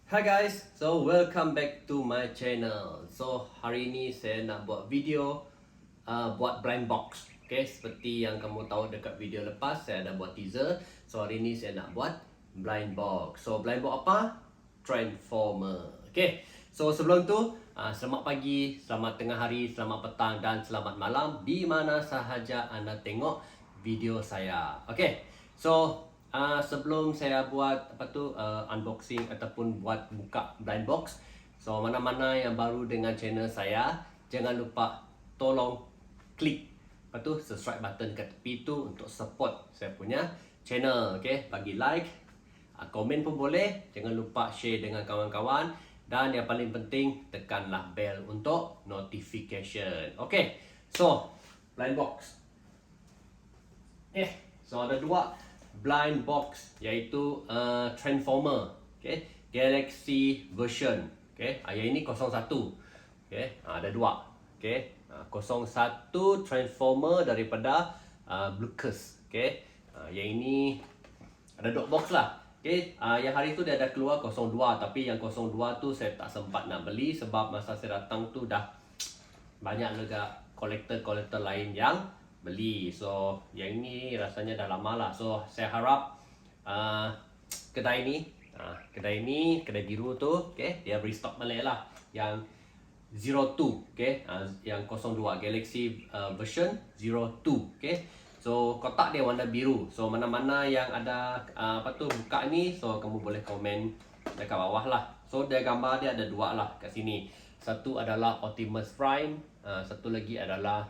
Hi guys, so welcome back to my channel. So hari ini saya nak buat video buat blind box. Okay, seperti yang kamu tahu dekat video lepas saya ada buat teaser. So hari ini saya nak buat blind box. So blind box apa? Transformer. Okay, so sebelum tu selamat pagi, selamat tengah hari, selamat petang dan selamat malam di mana sahaja anda tengok video saya. Okay, so sebelum saya buat unboxing ataupun buat buka blind box, so mana-mana yang baru dengan channel saya, jangan lupa tolong klik subscribe button kat tepi tu untuk support saya punya channel. Okay, bagi like, komen pun boleh, jangan lupa share dengan kawan-kawan, dan yang paling penting tekanlah bell untuk notification. Okay, so blind box. So ada dua blind box, iaitu Transformer, okay, Galaxy version, okay, yang ini 01, okay, ada dua, okay, 01 Transformer daripada BLOKEES, okay, yang ini ada dua box lah, okay, yang hari tu dia ada keluar 02, tapi yang 02 tu saya tak sempat nak beli sebab masa saya datang tu dah banyak lega kolektor lain yang beli. So yang ini rasanya dah lama lah. So saya harap kedai biru tu, okay, dia restock balik lah yang 02, okay, yang 02 Galaxy version 02, okay. So kotak dia warna biru. So mana-mana yang ada buka ni, so kamu boleh komen dekat bawah lah. So dia gambar dia ada dua lah kat sini. Satu adalah Optimus Prime, satu lagi adalah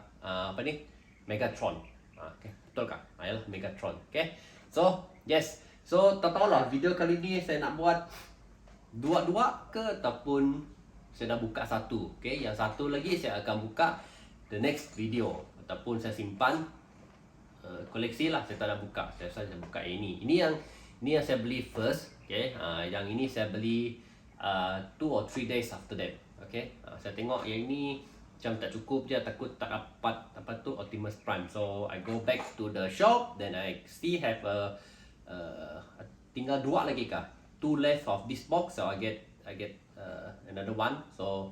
Megatron. Okay, betul kah? Ayalah Megatron. Okay, so yes, so tak tahulah video kali ni saya nak buat dua-dua ke ataupun saya nak buka satu. Okay, yang satu lagi saya akan buka the next video ataupun saya simpan koleksi lah. Saya tak nak buka, saya buka ini. Ini yang saya beli first. Okay, yang ini saya beli 2 or 3 days after that. Okay, saya tengok yang ini macam tak cukup je, takut tak dapat Optimus Prime. So I go back to the shop, then I still have tinggal dua lagi kah, 2 left of this box. So I get another one. So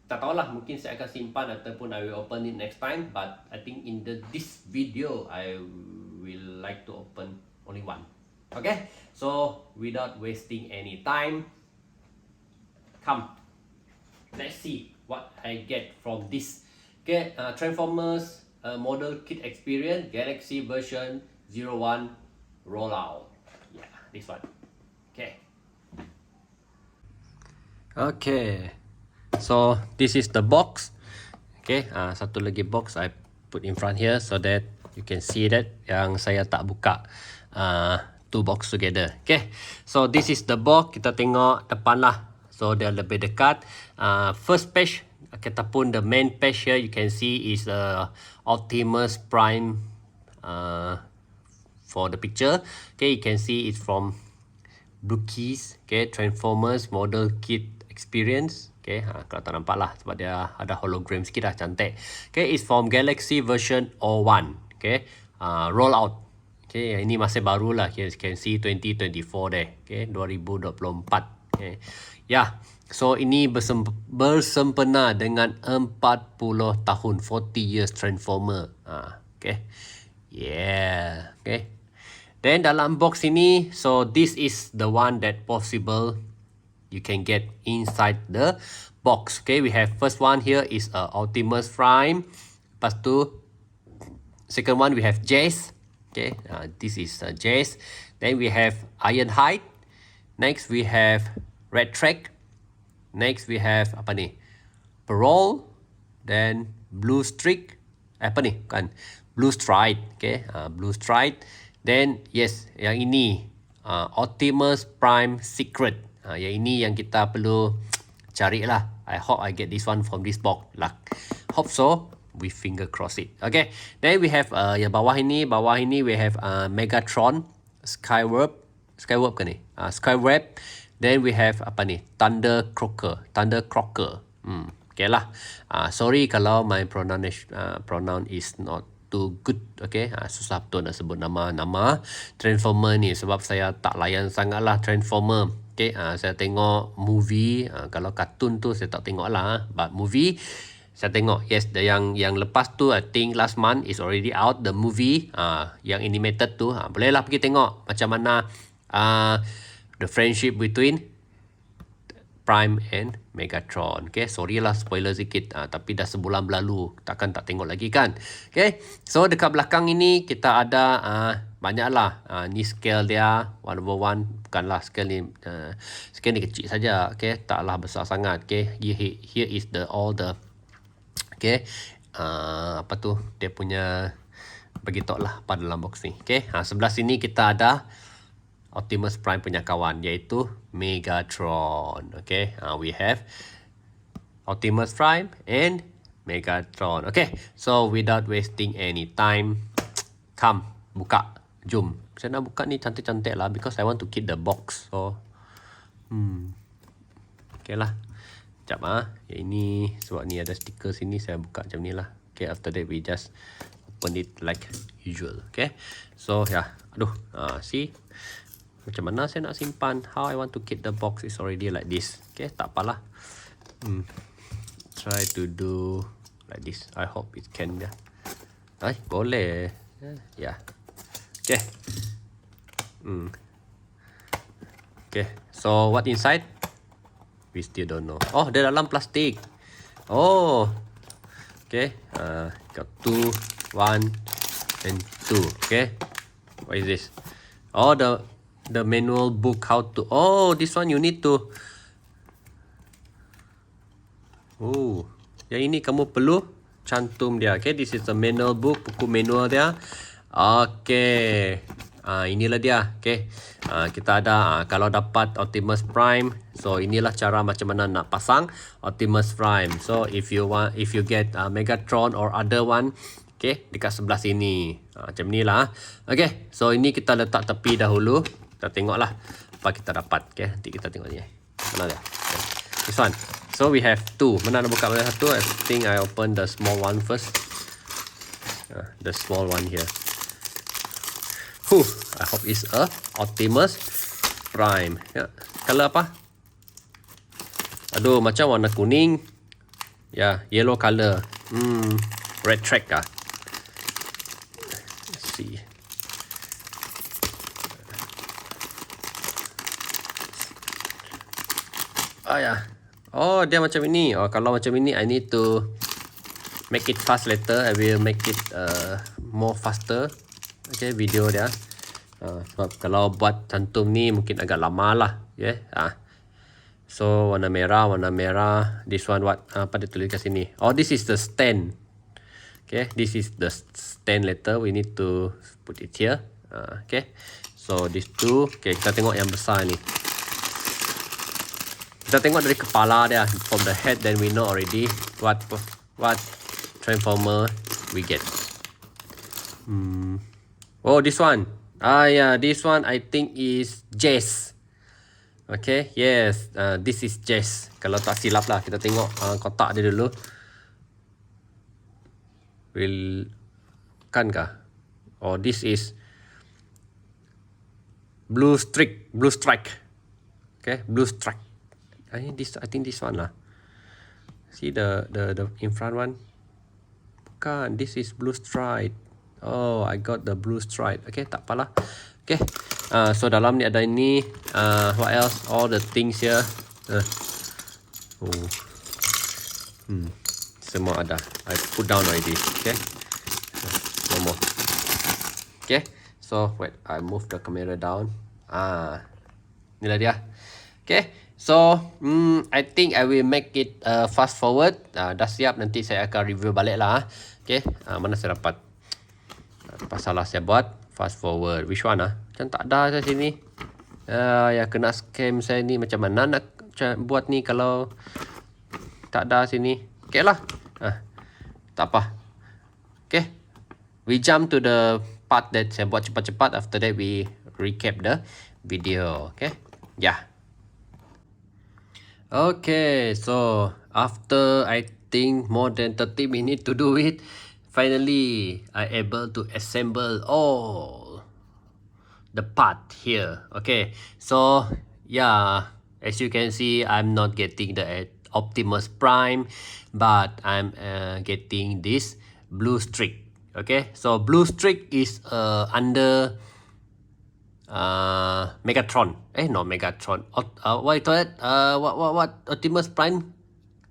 tak tahulah, mungkin saya akan simpan ataupun I will open it next time. But I think in this video I will like to open only one. Okay, so without wasting any time, come, let's see what I get from this. Okay, Transformers model kit experience Galaxy version 01 rollout. Yeah, this one. Okay. Okay, so this is the box. Okay, satu lagi box I put in front here so that you can see that yang saya tak buka two box together. Okay, so this is the box. Kita tengok depan lah. So dia lebih dekat. First page ataupun the main page here you can see is Optimus Prime for the picture. Okay, you can see it's from BLOKEES. Okay, Transformers model kit experience. Okay, kalau tak nampak lah sebab dia ada hologram sikit lah, cantik. Okay, it's from Galaxy version 01. Okay, rollout. Okay, ini masih baru lah. You can see 2024 deh. Okay, 2024. Okay. Ya, so ini bersempena dengan 40 tahun, 40 years Transformer. Okay. Yeah. Okay. Then dalam box ini, so this is the one that possible you can get inside the box. Okay, we have first one here is Optimus Prime. Lepas tu, second one we have Jace. Okay, this is Jace. Then we have Ironhide. Next we have Red Track. Next we have apa ni? Parole. Then Blue Streak. Apa ni? Kan? Blue Stride. Okay, Blue Stride. Then yes, yang ini Optimus Prime Secret. Yang ini yang kita perlu cari lah. I hope I get this one from this box. Lah, hope so. We finger cross it. Okay. Then we have yang bawah ini we have Megatron, Skyward ke ni? Skyward. Then we have apa ni? Thunder Crocker. Okay lah. Sorry kalau my pronoun is not too good. Okay, susah betul nak sebut nama Transformer ni sebab saya tak layan sangat lah Transformer. Okay, saya tengok movie. Kalau kartun tu saya tak tengok lah. But movie, saya tengok. Yes, yang lepas tu, I think last month is already out. The movie, yang animated tu. Bolehlah pergi tengok macam mana the friendship between Prime and Megatron. Okay, sorry lah spoiler sikit. Tapi dah sebulan berlalu. Takkan tak tengok lagi kan. Okay, so dekat belakang ini kita ada banyak lah. Ni scale dia 1/1. Bukanlah scale ni. Scale ni kecil saja. Okay, taklah besar sangat. Okay, here is all the okay, apa tu dia punya begitu lah pada dalam box ni. Okay, sebelah sini kita ada Optimus Prime punya kawan, iaitu Megatron. Okay, we have Optimus Prime and Megatron. Okay, so without wasting any time, come, buka, jom. Saya nak buka ni cantik-cantik lah because I want to keep the box. So, okay lah. Sekejap yang ini, sebab ni ada stiker sini, saya buka macam ni lah. Okay, after that we just open it like usual. Okay, so aduh, see? Macam mana saya nak simpan? How I want to keep the box is already like this. Okay, tak apalah. Try to do like this. I hope it can. Boleh. Yeah. Okay. Okay, so what inside? We still don't know. Oh, dia dalam plastik. Oh. Okay. Got 2, 1, and 2. Okay. What is this? Oh, the manual book how to. Oh, this one you need to. Oh, yang ini kamu perlu cantum dia. Okay, this is the manual book, buku manual dia. Okay, inilah dia. Okay, kita ada kalau dapat Optimus Prime, so inilah cara macam mana nak pasang Optimus Prime. So if you get Megatron or other one, okay, dekat sebelah sini. Macam ni lah. Okay, so ini kita letak tepi dahulu. Kita tengok lah apa kita dapat. Okay, nanti kita tengok ni. Mana dia? Okay. This one. So we have 2. Mana nak buka mana satu? I think I open the small one first. The small one here. I hope it's a Optimus Prime. Color apa? Aduh, macam warna kuning. Yellow color. Red track kah? Let's see. Oh, dia macam ini. Oh, kalau macam ini, I need to make it fast later. I will make it more faster. Okay, video dia. Sebab kalau buat cantum ni mungkin agak lama lah. Yeah. So warna merah. This one what? Apa dia tulis kat sini? Oh, this is the stand. Okay, this is the stand letter. We need to put it here. Okay. So these 2. Okay, kita tengok yang besar ni. Kita tengok dari kepala dia. From the head, then we know already what transformer we get. Oh, this one. This one I think is Jess. Okay, yes. This is Jess. Kalau tak silap lah, kita tengok kotak dia dulu. Kan kah? Oh, this is Blue Strike. Okay, Blue Strike. I think this one lah. See the in front one? Bukan, this is Blue Strike. Oh, I got the Blue Strike. Okay, tak apalah. Okay, so dalam ni ada ini. What else? All the things here. Semua ada. I put down already. Okay. No more. Okay. So wait, I move the camera down. Inilah dia. Okay. So, I think I will make it fast forward. Dah siap, nanti saya akan review balik lah. Okay, mana saya dapat? Pasalah saya buat fast forward. Which one Macam tak ada saya sini. Kena scam saya ni. Macam mana nak buat ni kalau tak ada sini? Okay lah. Tak apa. Okay, we jump to the part that saya buat cepat-cepat. After that, we recap the video. Okay, Okay, so after I think more than 30 minutes to do it, finally I able to assemble all the part here. Okay, so yeah, as you can see, I'm not getting the Optimus Prime, but I'm getting this blue streak. Okay, so blue streak is under Megatron. Not Megatron. What you call it? What Optimus Prime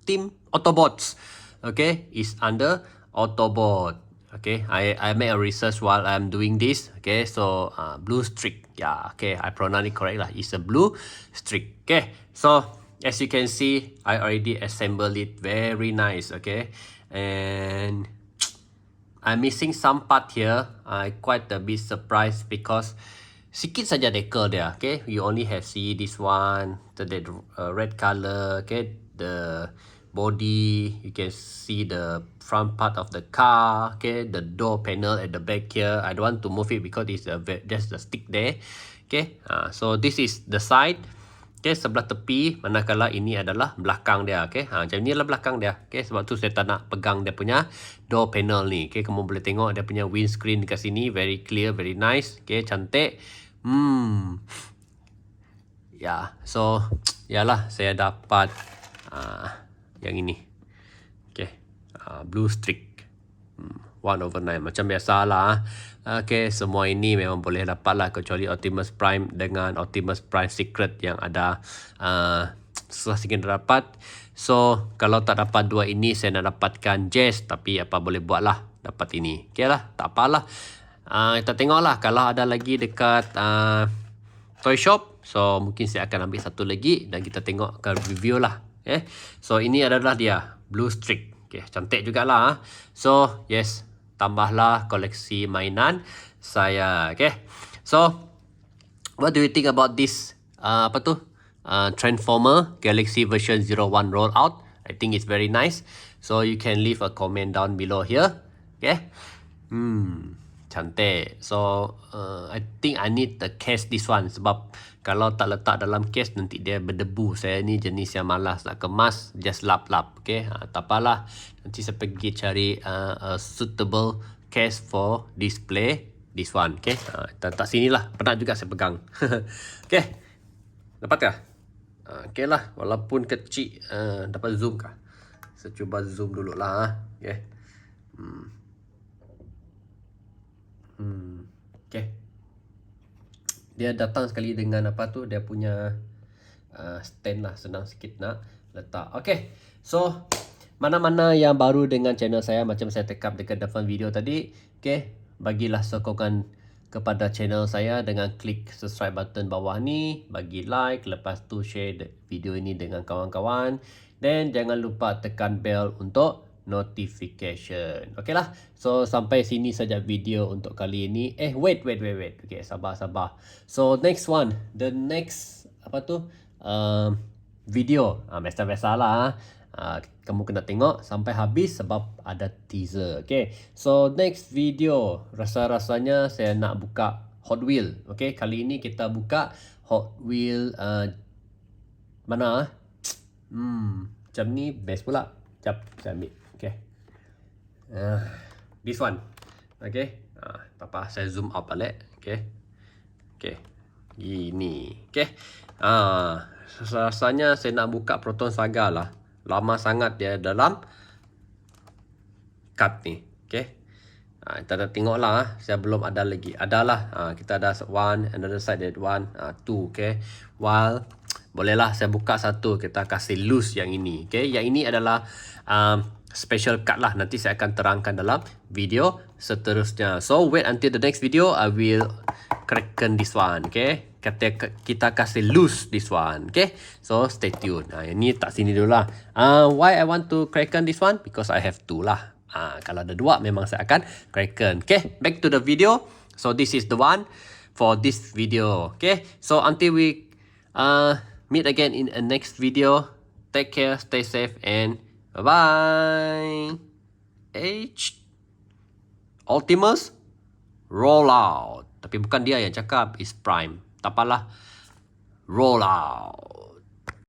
team? Autobots. Okay, is under Autobot. Okay, I made a research while I'm doing this. Okay, so blue streak. Yeah, okay, I pronounce it correct lah. It's a blue streak. Okay, so as you can see, I already assembled it very nice. Okay, and I'm missing some part here. I quite a bit surprised because sikit saja decal there. Okay, you only have see this one, the red color. Okay, the body, you can see the front part of the car. Okay, the door panel at the back here. I don't want to move it because it's just the stick there. Okay, so this is the side. Okay, sebelah tepi, manakala ini adalah belakang dia. Okay, macam ni lah belakang dia. Okay, sebab tu saya tak nak pegang dia punya door panel ni. Okay, kamu boleh tengok dia punya windscreen dekat sini. Very clear, very nice. Okay, cantik. Ya, so, yalah saya dapat yang ini. Okay, blue streak. 1/9 macam biasalah. Okay, semua ini memang boleh dapat lah kecuali Optimus Prime dengan Optimus Prime Secret yang ada susah sikit dapat. So kalau tak dapat dua ini, saya nak dapatkan Jazz, tapi apa boleh buat lah, dapat ini. Okay lah, tak apalah. Kita tengok lah kalau ada lagi dekat toy shop. So mungkin saya akan ambil satu lagi dan kita tengok ke review lah. Okay, so ini adalah dia blue streak. Okay, cantik jugalah. So yes, tambahlah koleksi mainan saya. Okay, so what do you think about this Transformer Galaxy version 01 rollout? I think it's very nice. So you can leave a comment down below here. Okay, cantik. So I think I need the case this one, sebab kalau tak letak dalam case nanti dia berdebu. Saya ni jenis yang malas nak kemas, just lap-lap. Okay, tak apalah, nanti saya pergi cari a suitable case for display this one. Okay, letak sini lah, penat juga saya pegang. Okay, dapat kah? Okay lah, walaupun kecil, dapat zoom kah? Saya cuba zoom dulu lah. Okay, okay, dia datang sekali dengan dia punya stand lah, senang sikit nak letak. Okay, so mana-mana yang baru dengan channel saya, macam saya tekap dekat depan video tadi, okay, bagilah sokongan kepada channel saya dengan klik subscribe button bawah ni, bagi like, lepas tu share video ini dengan kawan-kawan, dan jangan lupa tekan bell untuk notification. Okay lah, so sampai sini saja video untuk kali ini. Wait. Okay, sabar. So next one, the next video, biasa-biasa lah. Kamu kena tengok sampai habis sebab ada teaser. Okay, so next video rasanya saya nak buka Hot Wheel. Okay, kali ini kita buka Hot Wheel mana? Macam ni best pula. Sekejap, saya ambil. Okay, this one. Okay, tak apa, saya zoom out balik. Okay, gini. Okay, rasanya saya nak buka Proton Saga lah. Lama sangat dia dalam card ni. Okay, kita dah tengok lah. Saya belum ada lagi. Adalah, kita ada one, another side that one, two. Okay, while bolehlah saya buka satu, kita kasih loose yang ini. Okay, yang ini adalah special card lah. Nanti saya akan terangkan dalam video seterusnya. So wait until the next video, I will cracken this one. Okay, kita kasih loose this one. Okay, so stay tuned. Ini tak sini dulu lah. Why I want to cracken this one? Because I have two lah. Kalau ada dua memang saya akan cracken. Okay, back to the video. So this is the one for this video. Okay, so until we meet again in a next video, take care, stay safe, and bye-bye. Optimus rollout. Tapi bukan dia yang cakap, is Prime. Tak apalah. Rollout.